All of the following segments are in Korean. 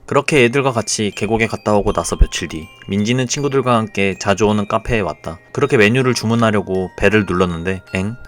그렇게 애들과 같이 계곡에 갔다 오고 나서 며칠 뒤 민지는 친구들과 함께 자주 오는 카페에 왔다. 그렇게 메뉴를 주문하려고 벨을 눌렀는데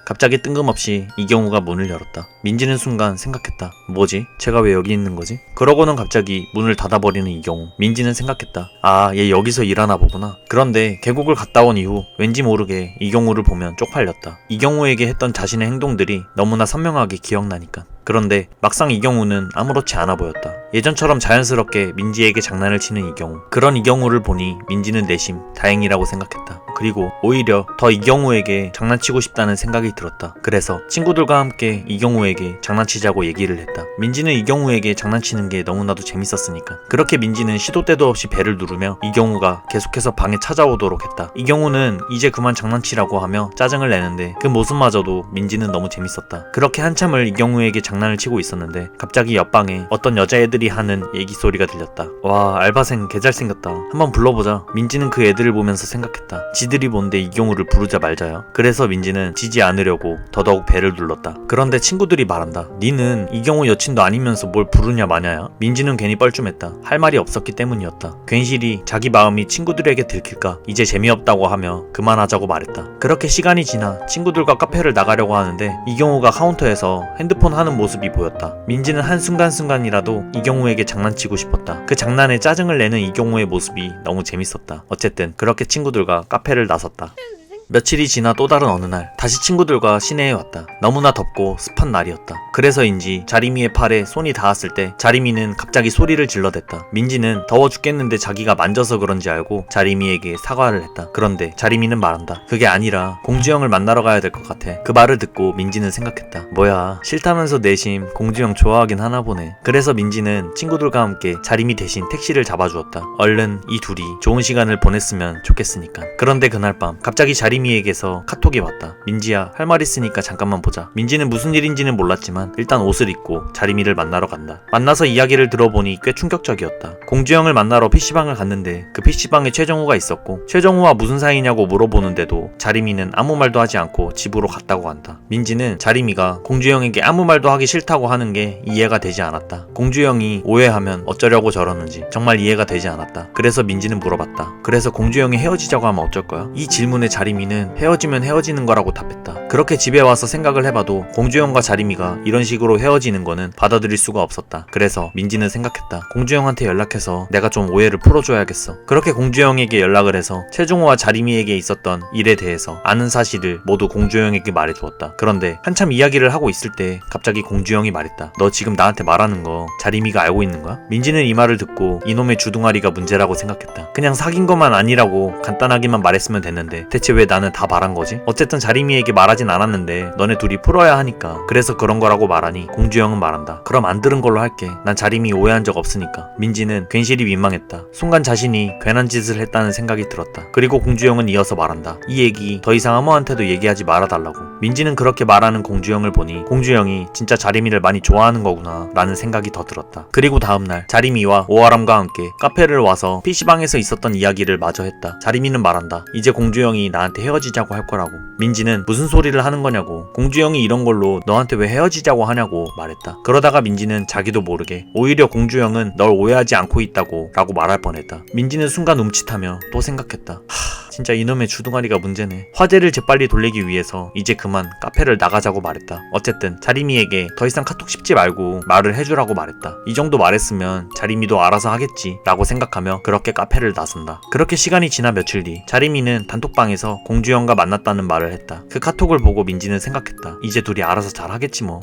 갑자기 뜬금없이 이경우가 문을 열었다. 민지는 순간 생각했다. 뭐지? 제가 왜 여기 있는 거지? 그러고는 갑자기 문을 닫아버리는 이경우. 민지는 생각했다. 아, 얘 여기서 일하나 보구나. 그런데 계곡을 갔다 온 이후 왠지 모르게 이경우를 보면 쪽팔렸다. 이경우에게 했던 자신의 행동들이 너무나 선명하게 기억나니까. 그런데 막상 이경우는 아무렇지 않아 보였다. 예전처럼 자연스럽게 민지에게 장난을 치는 이경우. 그런 이경우를 보니 민지는 내심 다행이라고 생각했다. 그리고 오히려 더 이경우에게 장난치고 싶다는 생각이 들었다. 그래서 친구들과 함께 이경우에게 장난치자고 얘기를 했다. 민지는 이경우에게 장난치는 게 너무나도 재밌었으니까. 그렇게 민지는 시도 때도 없이 벨을 누르며 이경우가 계속해서 방에 찾아오도록 했다. 이경우는 이제 그만 장난치라고 하며 짜증을 내는데 그 모습마저도 민지는 너무 재밌었다. 그렇게 한참을 이경우에게 장난을 치고 있었는데 갑자기 옆방에 어떤 여자애들이 하는 얘기 소리가 들렸다. 와, 알바생 개잘생겼다. 한번 불러보자. 민지는 그 애들을 보면서 생각했다. 지들이 뭔데 이경우를 부르자 말자야. 그래서 민지는 지지 않으려고 더더욱 벨을 눌렀다. 그런데 친구들이 말한다. 니는 이경우 여친도 아니면서 뭘 부르냐 마냐야. 민지는 괜히 뻘쭘했다. 할 말이 없었기 때문이었다. 괜시리 자기 마음이 친구들에게 들킬까 이제 재미없다고 하며 그만하자고 말했다. 그렇게 시간이 지나 친구들과 카페를 나가려고 하는데 이경우가 카운터에서 핸드폰 하는 모습이 보였다. 민지는 한순간순간이라도 이경우에게 장난치고 싶었다. 그 장난에 짜증을 내는 이경우의 모습이 너무 재밌었다. 어쨌든 그렇게 친구들과 카페를 나섰다. 며칠이 지나 또 다른 어느 날 다시 친구들과 시내에 왔다. 너무나 덥고 습한 날이었다. 그래서인지 자리미의 팔에 손이 닿았을 때 자리미는 갑자기 소리를 질러댔다. 민지는 더워 죽겠는데 자기가 만져서 그런지 알고 자리미에게 사과를 했다. 그런데 자리미는 말한다. 그게 아니라 공주형을 만나러 가야 될 것 같아. 그 말을 듣고 민지는 생각했다. 뭐야, 싫다면서 내심 공주형 좋아하긴 하나 보네. 그래서 민지는 친구들과 함께 자리미 대신 택시를 잡아주었다. 얼른 이 둘이 좋은 시간을 보냈으면 좋겠으니까. 그런데 그날 밤 갑자기 자리미에게서 카톡이 왔다. 민지야, 할 말 있으니까 잠깐만 보자. 민지는 무슨 일인지는 몰랐지만 일단 옷을 입고 자리미를 만나러 간다. 만나서 이야기를 들어보니 꽤 충격적이었다. 공주형을 만나러 PC방을 갔는데 그 PC방에 최정우가 있었고 최정우와 무슨 사이냐고 물어보는데도 자리미는 아무 말도 하지 않고 집으로 갔다고 한다. 민지는 자리미가 공주형에게 아무 말도 하기 싫다고 하는 게 이해가 되지 않았다. 공주형이 오해하면 어쩌려고 저러는지 정말 이해가 되지 않았다. 그래서 민지는 물어봤다. 그래서 공주형이 헤어지자고 하면 어쩔 거야? 이 질문에 자리미는 헤어지면 헤어지는 거라고 답했다. 그렇게 집에 와서 생각을 해봐도 공주형과 자리미가 이런 식으로 헤어지는 거는 받아들일 수가 없었다. 그래서 민지는 생각했다. 공주형한테 연락해서 내가 좀 오해를 풀어줘야겠어. 그렇게 공주형에게 연락을 해서 최종호와 자리미에게 있었던 일에 대해서 아는 사실을 모두 공주형에게 말해주었다. 그런데 한참 이야기를 하고 있을 때 갑자기 공주형이 말했다. 너 지금 나한테 말하는 거 자리미가 알고 있는 거야? 민지는 이 말을 듣고 이놈의 주둥아리가 문제라고 생각했다. 그냥 사귄 것만 아니라고 간단하게만 말했으면 됐는데 대체 왜 나는 다 말한 거지? 어쨌든 자리미에게 말하진 않았는데 너네 둘이 풀어야 하니까 그래서 그런 거라고 말하니 공주형은 말한다. 그럼 안 들은 걸로 할게. 난 자리미 오해한 적 없으니까. 민지는 괜시리 민망했다. 순간 자신이 괜한 짓을 했다는 생각이 들었다. 그리고 공주형은 이어서 말한다. 이 얘기 더 이상 아무한테도 얘기하지 말아달라고. 민지는 그렇게 말하는 공주형을 보니 공주형이 진짜 자리미를 많이 좋아하는 거구나 라는 생각이 더 들었다. 그리고 다음날 자리미와 오아람과 함께 카페를 와서 PC방에서 있었던 이야기를 마저 했다. 자리미는 말한다. 이제 공주형이 나한테 헤어지자고 할 거라고. 민지는 무슨 소리를 하는 거냐고. 공주형이 이런 걸로 너한테 왜 헤어지자고 하냐고 말했다. 그러다가 민지는 자기도 모르게 오히려 공주형은 널 오해하지 않고 있다고 라고 말할 뻔했다. 민지는 순간 움찔하며 또 생각했다. 진짜 이놈의 주둥아리가 문제네. 화제를 재빨리 돌리기 위해서 이제 그만 카페를 나가자고 말했다. 어쨌든 자리미에게 더 이상 카톡 씹지 말고 말을 해주라고 말했다. 이 정도 말했으면 자리미도 알아서 하겠지 라고 생각하며 그렇게 카페를 나선다. 그렇게 시간이 지나 며칠 뒤 자리미는 단톡방에서 공주형과 만났다는 말을 했다. 그 카톡을 보고 민지는 생각했다. 이제 둘이 알아서 잘 하겠지 뭐.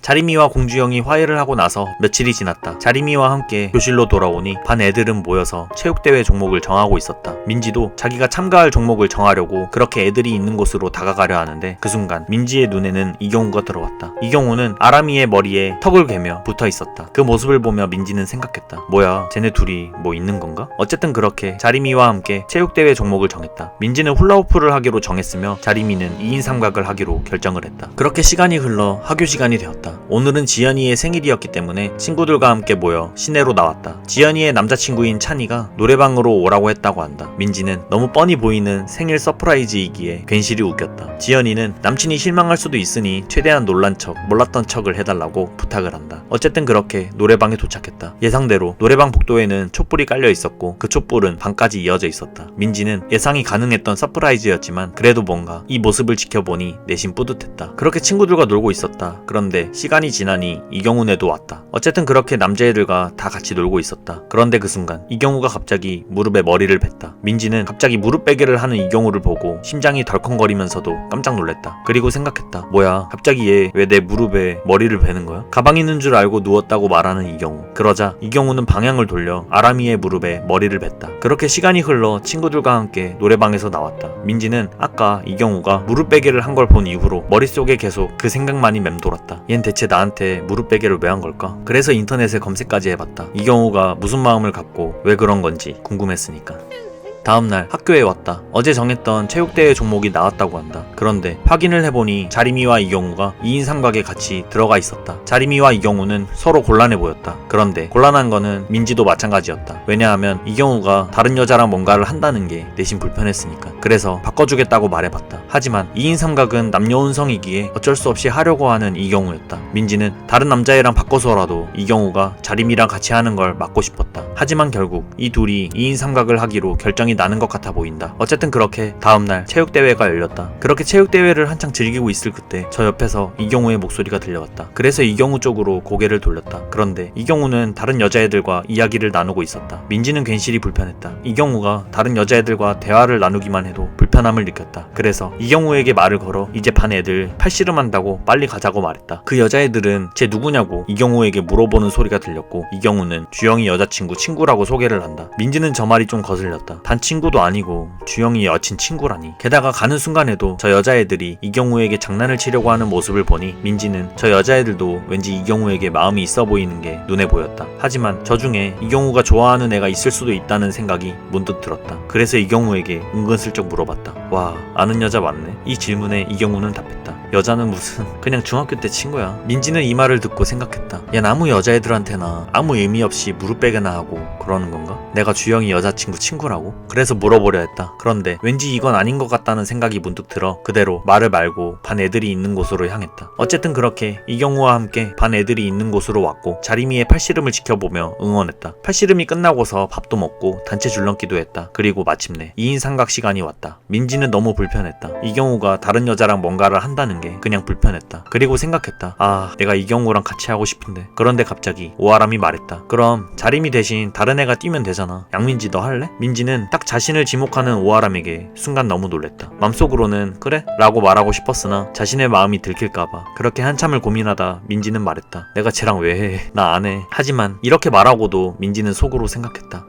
자리미와 공주형이 화해를 하고 나서 며칠이 지났다. 자리미와 함께 교실로 돌아오니 반 애들은 모여서 체육대회 종목을 정하고 있었다. 민지도 자기가 참가할 종목을 정하려고 그렇게 애들이 있는 곳으로 다가가려 하는데 그 순간 민지의 눈에는 이경우가 들어왔다. 이경우는 아람이의 머리에 턱을 괴며 붙어 있었다. 그 모습을 보며 민지는 생각했다. 뭐야, 쟤네 둘이 뭐 있는 건가? 어쨌든 그렇게 자리미와 함께 체육대회 종목을 정했다. 민지는 훌라후프를 하기로 정했으며 자리미는 2인 삼각을 하기로 결정을 했다. 그렇게 시간이 흘러 학교 시간이 되었다. 있었다. 오늘은 지연이의 생일이었기 때문에 친구들과 함께 모여 시내로 나왔다. 지연이의 남자친구인 찬이가 노래방으로 오라고 했다고 한다. 민지는 너무 뻔히 보이는 생일 서프라이즈이기에 괜시리 웃겼다. 지연이는 남친이 실망할 수도 있으니 최대한 놀란 척, 몰랐던 척을 해달라고 부탁을 한다. 어쨌든 그렇게 노래방에 도착했다. 예상대로 노래방 복도에는 촛불이 깔려 있었고 그 촛불은 방까지 이어져 있었다. 민지는 예상이 가능했던 서프라이즈였지만 그래도 뭔가 이 모습을 지켜보니 내심 뿌듯했다. 그렇게 친구들과 놀고 있었다. 그런데 시간이 지나니 이경훈에도 왔다. 어쨌든 그렇게 남자애들과 다 같이 놀고 있었다. 그런데 그 순간 이경우가 갑자기 무릎에 머리를 뱉다. 민지는 갑자기 무릎 베개를 하는 이경우를 보고 심장이 덜컹거리면서도 깜짝 놀랐다. 그리고 생각했다. 뭐야, 갑자기 얘 왜 내 무릎에 머리를 베는 거야? 가방 있는 줄 알고 누웠다고 말하는 이경우. 그러자 이경우는 방향을 돌려 아람이의 무릎에 머리를 뱉다. 그렇게 시간이 흘러 친구들과 함께 노래방에서 나왔다. 민지는 아까 이경우가 무릎 베개를 한 걸 본 이후로 머릿속에 계속 그 생각만이 맴돌았다. 얜 대체 나한테 무릎 베개를 왜 한 걸까? 그래서 인터넷에 검색까지 해봤다. 이경우가 무슨 마음을 갖고 왜 그런 건지 궁금했으니까. 다음날 학교에 왔다. 어제 정했던 체육대회 종목이 나왔다고 한다. 그런데 확인을 해보니 자림이와 이경우가 2인 삼각에 같이 들어가 있었다. 자림이와 이경우는 서로 곤란해 보였다. 그런데 곤란한 거는 민지도 마찬가지였다. 왜냐하면 이경우가 다른 여자랑 뭔가를 한다는 게 내심 불편했으니까. 그래서 바꿔주겠다고 말해봤다. 하지만 2인 삼각은 남녀 혼성이기에 어쩔 수 없이 하려고 하는 이경우였다. 민지는 다른 남자애랑 바꿔서라도 이경우가 자림이랑 같이 하는 걸 막고 싶었다. 하지만 결국 이 둘이 2인 삼각을 하기로 결정이 나는 것 같아 보인다. 어쨌든 그렇게 다음날 체육대회가 열렸다. 그렇게 체육대회를 한창 즐기고 있을 그때 저 옆에서 이경우의 목소리가 들려왔다. 그래서 이경우 쪽으로 고개를 돌렸다. 그런데 이경우는 다른 여자애들과 이야기를 나누고 있었다. 민지는 괜시리 불편했다. 이경우가 다른 여자애들과 대화를 나누기만 해도 불편함을 느꼈다. 그래서 이경우에게 말을 걸어 이제 반 애들 팔씨름한다고 빨리 가자고 말했다. 그 여자애들은 쟤 누구냐고 이경우에게 물어보는 소리가 들렸고 이경우는 주영이 여자친구 친구라고 소개를 한다. 민지는 저 말이 좀 거슬렸다. 단 친구도 아니고 주영이 여친 친구라니. 게다가 가는 순간에도 저 여자애들이 이경우에게 장난을 치려고 하는 모습을 보니 민지는 저 여자애들도 왠지 이경우에게 마음이 있어 보이는 게 눈에 보였다. 하지만 저 중에 이경우가 좋아하는 애가 있을 수도 있다는 생각이 문득 들었다. 그래서 이경우에게 은근슬쩍 물어봤다. 와, 아는 여자 맞네? 이 질문에 이경우는 답했다. 여자는 무슨 그냥 중학교 때 친구야. 민지는 이 말을 듣고 생각했다. 야, 아무 여자애들한테나 아무 의미 없이 무릎 베개나 하고 그러는 건가? 내가 주영이 여자친구 친구라고? 그래서 물어보려 했다. 그런데 왠지 이건 아닌 것 같다는 생각이 문득 들어 그대로 말을 말고 반 애들이 있는 곳으로 향했다. 어쨌든 그렇게 이경우와 함께 반 애들이 있는 곳으로 왔고 자림이의 팔씨름을 지켜보며 응원했다. 팔씨름이 끝나고서 밥도 먹고 단체 줄넘기도 했다. 그리고 마침내 2인 삼각 시간이 왔다. 민지는 너무 불편했다. 이경우가 다른 여자랑 뭔가를 한다는 게 그냥 불편했다. 그리고 생각했다. 아, 내가 이경우랑 같이 하고 싶은데. 그런데 갑자기 오아람이 말했다. 그럼 자림이 대신 다른 애가 뛰면 되잖아. 양민지 너 할래? 민지는 딱 자신을 지목하는 오아람에게 순간 너무 놀랬다. 맘속으로는 그래? 라고 말하고 싶었으나 자신의 마음이 들킬까봐 그렇게 한참을 고민하다 민지는 말했다. 내가 쟤랑 왜 해? 나 안 해. 하지만 이렇게 말하고도 민지는 속으로 생각했다.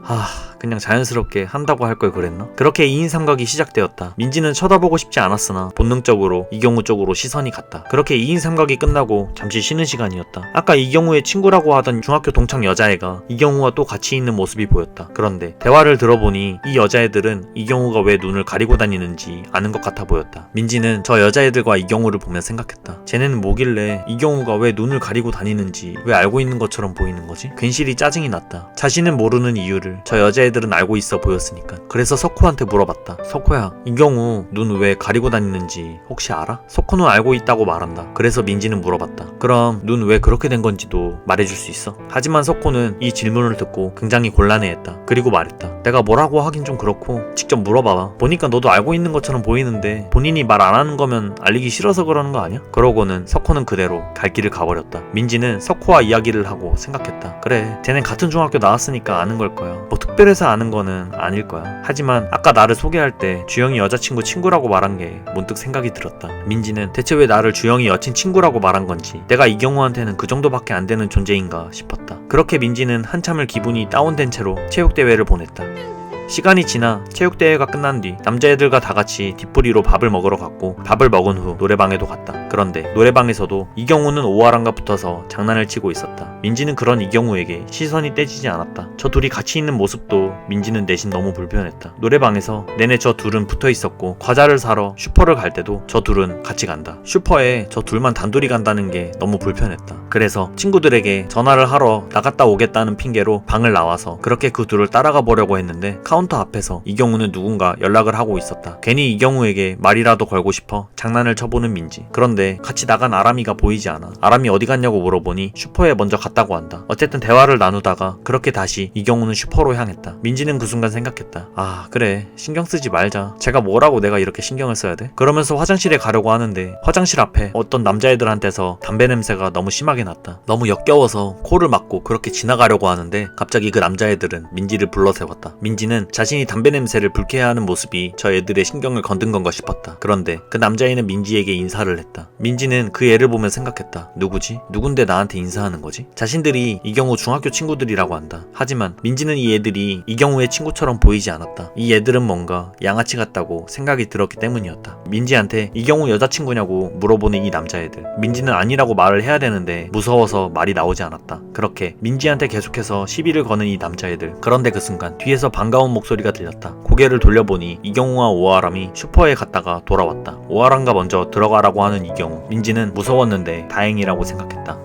그냥 자연스럽게 한다고 할 걸 그랬나? 그렇게 2인 삼각이 시작되었다. 민지는 쳐다보고 싶지 않았으나 본능적으로 이경우 쪽으로 시선이 갔다. 그렇게 2인 삼각이 끝나고 잠시 쉬는 시간이었다. 아까 이경우의 친구라고 하던 중학교 동창 여자애가 이경우와 또 같이 있는 모습이 보였다. 그런데 대화를 들어보니 이 여자애들은 이경우가 왜 눈을 가리고 다니는지 아는 것 같아 보였다. 민지는 저 여자애들과 이경우를 보며 생각했다. 쟤네는 뭐길래 이경우가 왜 눈을 가리고 다니는지 왜 알고 있는 것처럼 보이는 거지? 괜시리 짜증이 났다. 자신은 모르는 이유를 저 여자애들은 알고 있어 보였으니까. 그래서 석호한테 물어봤다. 석호야, 이경우 눈 왜 가리고 다니는지 혹시 알아? 석호는 알고 있다고 말한다. 그래서 민지는 물어봤다. 그럼 눈 왜 그렇게 된 건지도 말해줄 수 있어? 하지만 석호는 이 질문을 듣고 굉장히 곤란해했다. 그리고 말했다. 내가 뭐라고 하긴 좀 그렇고 직접 물어봐봐. 보니까 너도 알고 있는 것처럼 보이는데 본인이 말 안 하는 거면 알리기 싫어서 그러는 거 아니야? 그러고는 석호는 그대로 갈 길을 가버렸다. 민지는 석호와 이야기를 하고 생각했다. 그래, 쟤는 같은 중학교 나왔으니까 아는 걸 거야. 뭐 특별해서 아는 거는 아닐 거야. 하지만 아까 나를 소개할 때 주영이 여자친구 친구라고 말한 게 문득 생각이 들었다. 민지는 대체 왜 나를 주영이 여친 친구라고 말한 건지, 내가 이경우한테는 그 정도밖에 안 되는 존재인가 싶었다. 그렇게 민지는 한참을 기분이 다운된 채로 체육대회를 보냈다. 시간이 지나 체육대회가 끝난 뒤 남자애들과 다같이 뒷부리로 밥을 먹으러 갔고, 밥을 먹은 후 노래방에도 갔다. 그런데 노래방에서도 이경우는 오아랑과 붙어서 장난을 치고 있었다. 민지는 그런 이경우에게 시선이 떼지지 않았다. 저 둘이 같이 있는 모습도 민지는 내심 너무 불편했다. 노래방에서 내내 저 둘은 붙어 있었고, 과자를 사러 슈퍼를 갈 때도 저 둘은 같이 간다. 슈퍼에 저 둘만 단둘이 간다는 게 너무 불편했다. 그래서 친구들에게 전화를 하러 나갔다 오겠다는 핑계로 방을 나와서 그렇게 그 둘을 따라가 보려고 했는데, 카운터 앞에서 이경우는 누군가 연락을 하고 있었다. 괜히 이경우에게 말이라도 걸고 싶어 장난을 쳐보는 민지. 그런데 같이 나간 아람이가 보이지 않아. 아람이 어디 갔냐고 물어보니 슈퍼에 먼저 갔다고 한다. 어쨌든 대화를 나누다가 그렇게 다시 이경우는 슈퍼로 향했다. 민지는 그 순간 생각했다. 아, 그래, 신경 쓰지 말자. 제가 뭐라고 내가 이렇게 신경을 써야 돼? 그러면서 화장실에 가려고 하는데 화장실 앞에 어떤 남자애들한테서 담배 냄새가 너무 심하게 났다. 너무 역겨워서 코를 막고 그렇게 지나가려고 하는데 갑자기 그 남자애들은 민지를 불러세웠다. 민지는 자신이 담배 냄새를 불쾌해하는 모습이 저 애들의 신경을 건든 건가 싶었다. 그런데 그 남자애는 민지에게 인사를 했다. 민지는 그 애를 보며 생각했다. 누구지? 누군데 나한테 인사하는 거지? 자신들이 이경우 중학교 친구들이라고 한다. 하지만 민지는 이 애들이 이경우의 친구처럼 보이지 않았다. 이 애들은 뭔가 양아치 같다고 생각이 들었기 때문이었다. 민지한테 이경우 여자친구냐고 물어보는 이 남자애들. 민지는 아니라고 말을 해야 되는데 무서워서 말이 나오지 않았다. 그렇게 민지한테 계속해서 시비를 거는 이 남자애들. 그런데 그 순간 뒤에서 반가운 목소리가 들렸다. 고개를 돌려보니 이경우와 오아람이 슈퍼에 갔다가 돌아왔다. 오아람과 먼저 들어가라고 하는 이경우. 민지는 무서웠는데 다행이라고 생각했다.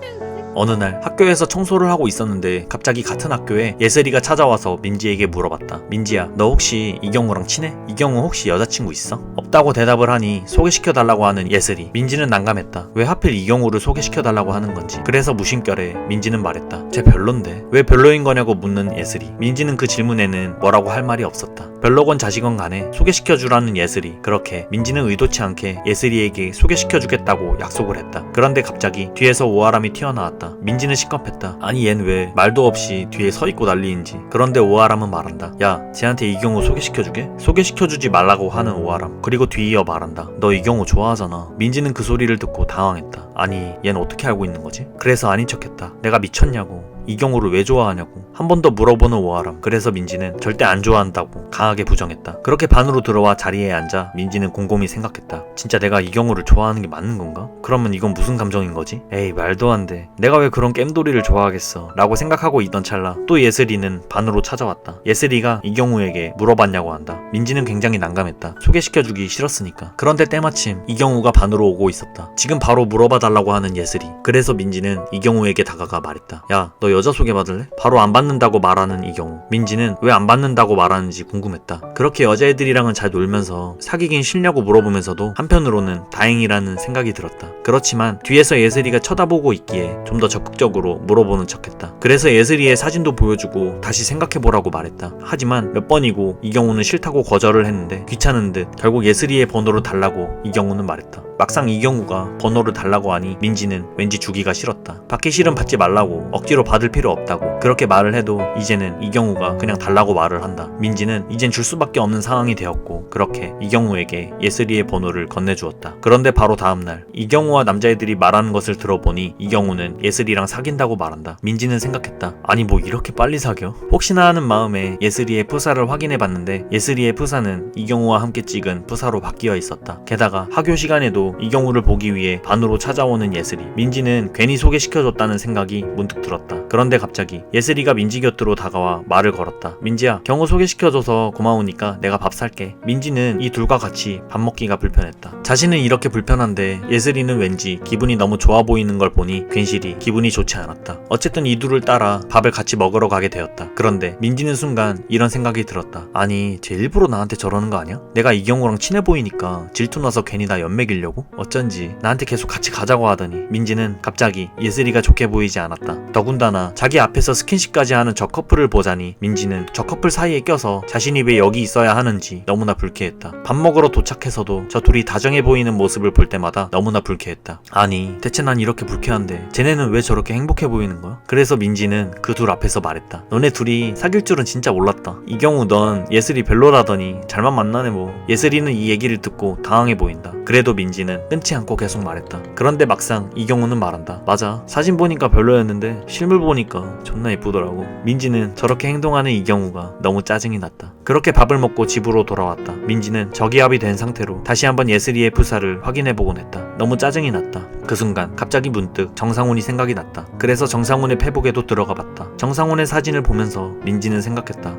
어느 날 학교에서 청소를 하고 있었는데 갑자기 같은 학교에 예슬이가 찾아와서 민지에게 물어봤다. 민지야, 너 혹시 이경우랑 친해? 이경우 혹시 여자친구 있어? 없다고 대답을 하니 소개시켜달라고 하는 예슬이. 민지는 난감했다. 왜 하필 이경우를 소개시켜달라고 하는 건지. 그래서 무심결에 민지는 말했다. 쟤 별론데 왜 별로인 거냐고 묻는 예슬이. 민지는 그 질문에는 뭐라고 할 말이 없었다. 별로건 자식건 간에 소개시켜주라는 예슬이. 그렇게 민지는 의도치 않게 예슬이에게 소개시켜주겠다고 약속을 했다. 그런데 갑자기 뒤에서 오아람이 튀어나왔다. 민지는 시겁했다. 아니 얜 왜 말도 없이 뒤에 서있고 난리인지. 그런데 오아람은 말한다. 야, 쟤한테 이경우 소개시켜주게? 소개시켜주지 말라고 하는 오아람. 그리고 뒤이어 말한다. 너 이경우 좋아하잖아. 민지는 그 소리를 듣고 당황했다. 아니, 얜 어떻게 알고 있는 거지? 그래서 아닌 척했다. 내가 미쳤냐고. 이경우를 왜 좋아하냐고 한 번 더 물어보는 오아람. 그래서 민지는 절대 안 좋아한다고 강하게 부정했다. 그렇게 반으로 들어와 자리에 앉아 민지는 곰곰이 생각했다. 진짜 내가 이경우를 좋아하는 게 맞는 건가? 그러면 이건 무슨 감정인 거지? 에이, 말도 안 돼. 내가 왜 그런 겜돌이를 좋아하겠어 라고 생각하고 있던 찰나 또 예슬이는 반으로 찾아왔다. 예슬이가 이경우에게 물어봤냐고 한다. 민지는 굉장히 난감했다. 소개시켜주기 싫었으니까. 그런데 때마침 이경우가 반으로 오고 있었다. 지금 바로 물어봐달라고 하는 예슬이. 그래서 민지는 이경우에게 다가가 말했다. 야, 너 여자 소개받을래? 바로 안 받는다고 말하는 이경우. 민지는 왜 안 받는다고 말하는지 궁금했다. 그렇게 여자애들이랑은 잘 놀면서 사귀긴 싫냐고 물어보면서도 한편으로는 다행이라는 생각이 들었다. 그렇지만 뒤에서 예슬이가 쳐다보고 있기에 좀 더 적극적으로 물어보는 척했다. 그래서 예슬이의 사진도 보여주고 다시 생각해보라고 말했다. 하지만 몇 번이고 이경우는 싫다고 거절을 했는데 귀찮은 듯 결국 예슬이의 번호를 달라고 이경우는 말했다. 막상 이경우가 번호를 달라고 하니 민지는 왠지 주기가 싫었다. 받기 싫으면 받지 말라고, 억지로 받을 필요 없다고 그렇게 말을 해도 이제는 이경우가 그냥 달라고 말을 한다. 민지는 이젠 줄 수밖에 없는 상황이 되었고 그렇게 이경우에게 예슬이의 번호를 건네주었다. 그런데 바로 다음날 이경우와 남자애들이 말하는 것을 들어보니 이경우는 예슬이랑 사귄다고 말한다. 민지는 생각했다. 아니 뭐 이렇게 빨리 사겨? 혹시나 하는 마음에 예슬이의 프사를 확인해봤는데 예슬이의 프사는 이경우와 함께 찍은 프사로 바뀌어 있었다. 게다가 학교 시간에도 이경우를 보기 위해 반으로 찾아오는 예슬이. 민지는 괜히 소개시켜줬다는 생각이 문득 들었다. 그런데 갑자기 예슬이가 민지 곁으로 다가와 말을 걸었다. 민지야, 경우 소개시켜줘서 고마우니까 내가 밥 살게. 민지는 이 둘과 같이 밥 먹기가 불편했다. 자신은 이렇게 불편한데 예슬이는 왠지 기분이 너무 좋아 보이는 걸 보니 괜시리 기분이 좋지 않았다. 어쨌든 이 둘을 따라 밥을 같이 먹으러 가게 되었다. 그런데 민지는 순간 이런 생각이 들었다. 아니, 쟤 일부러 나한테 저러는 거 아니야? 내가 이경우랑 친해 보이니까 질투나서 괜히 나 연맥이려고? 어쩐지 나한테 계속 같이 가자고 하더니. 민지는 갑자기 예슬이가 좋게 보이지 않았다. 더군다나 자기 앞에서 스킨십까지 하는 저 커플을 보자니 민지는 저 커플 사이에 껴서 자신이 왜 여기 있어야 하는지 너무나 불쾌했다. 밥 먹으러 도착해서도 저 둘이 다정해 보이는 모습을 볼 때마다 너무나 불쾌했다. 아니, 대체 난 이렇게 불쾌한데 쟤네는 왜 저렇게 행복해 보이는 거야? 그래서 민지는 그 둘 앞에서 말했다. 너네 둘이 사귈 줄은 진짜 몰랐다. 이경우 넌 예슬이 별로라더니 잘만 만나네 뭐. 예슬이는 이 얘기를 듣고 당황해 보인다. 그래도 민지는 끊지 않고 계속 말했다. 그런데 막상 이경우는 말한다. 맞아, 사진 보니까 별로였는데 실물 보니까 존나 예쁘더라고. 민지는 저렇게 행동하는 이경우가 너무 짜증이 났다. 그렇게 밥을 먹고 집으로 돌아왔다. 민지는 저기압이 된 상태로 다시 한번 예슬이의 푸사를 확인해보곤 했다. 너무 짜증이 났다. 그 순간 갑자기 문득 정상훈이 생각이 났다. 그래서 정상훈의 페북에도 들어가 봤다. 정상훈의 사진을 보면서 민지는 생각했다.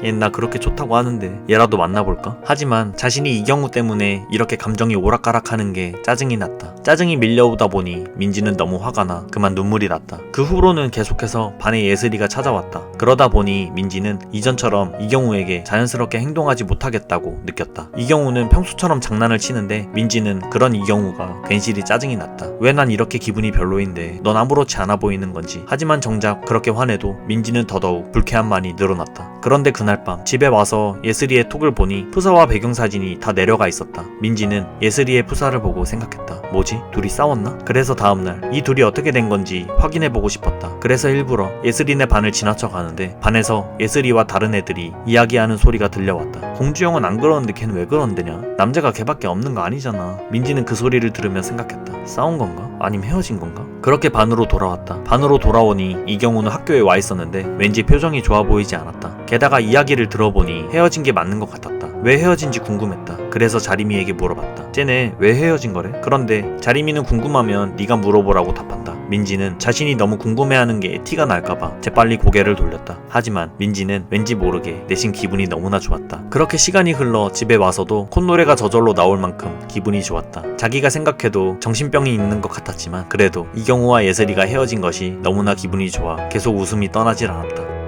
얘 나 그렇게 좋다고 하는데 얘라도 만나볼까? 하지만 자신이 이경우 때문에 이렇게 감정이 오락가락하는 게 짜증이 났다. 짜증이 밀려오다 보니 민지는 너무 화가 나 그만 눈물이 났다. 그 후로는 계속해서 반에 예슬이가 찾아왔다. 그러다 보니 민지는 이전처럼 이경우에게 자연스럽게 행동하지 못하겠다고 느꼈다. 이경우는 평소처럼 장난을 치는데 민지는 그런 이경우가 괜시리 짜증이 났다. 왜 난 이렇게 기분이 별로인데 넌 아무렇지 않아 보이는 건지. 하지만 정작 그렇게 화내도 민지는 더더욱 불쾌함만이 늘어났다. 그런데 그날 밤 집에 와서 예슬이의 톡을 보니 푸사와 배경사진이 다 내려가 있었다. 민지는 예슬이의 푸사를 보고 생각했다. 뭐지? 둘이 싸웠나? 그래서 다음날 이 둘이 어떻게 된 건지 확인해보고 싶었다. 그래서 일부러 예슬이네 반을 지나쳐 가는데 반에서 예슬이와 다른 애들이 이야기하는 소리가 들려왔다. 공주형은 안 그러는데 걔는 왜 그런데냐? 남자가 걔밖에 없는 거 아니잖아. 민지는 그 소리를 들으며 생각했다. 싸운 건가? 아니면 헤어진 건가? 그렇게 반으로 돌아왔다. 반으로 돌아오니 이경우는 학교에 와 있었는데 왠지 표정이 좋아 보이지 않았다. 게다가 이야기를 들어보니 헤어진 게 맞는 것 같았다. 왜 헤어진지 궁금했다. 그래서 자리미에게 물어봤다. 쟤네 왜 헤어진 거래? 그런데 자리미는 궁금하면 네가 물어보라고 답한다. 민지는 자신이 너무 궁금해하는 게 티가 날까봐 재빨리 고개를 돌렸다. 하지만 민지는 왠지 모르게 내심 기분이 너무나 좋았다. 그렇게 시간이 흘러 집에 와서도 콧노래가 저절로 나올 만큼 기분이 좋았다. 자기가 생각해도 정신병이 있는 것 같았지만 그래도 이경우와 예슬이가 헤어진 것이 너무나 기분이 좋아 계속 웃음이 떠나질 않았다.